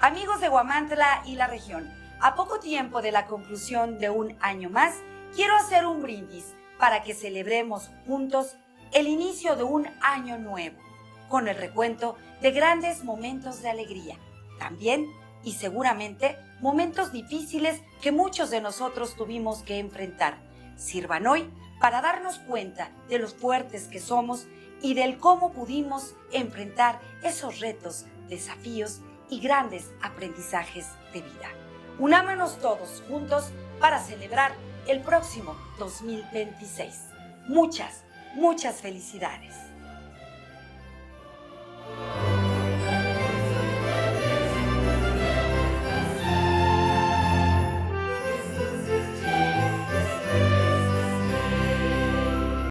Amigos de Huamantla y la región, a poco tiempo de la conclusión de un año más, quiero hacer un brindis para que celebremos juntos el inicio de un año nuevo, con el recuento de grandes momentos de alegría, también y seguramente momentos difíciles que muchos de nosotros tuvimos que enfrentar. Sirvan hoy para darnos cuenta de los fuertes que somos y del cómo pudimos enfrentar esos retos, desafíos y grandes aprendizajes de vida. Unámonos todos juntos para celebrar el próximo 2026. Muchas felicidades.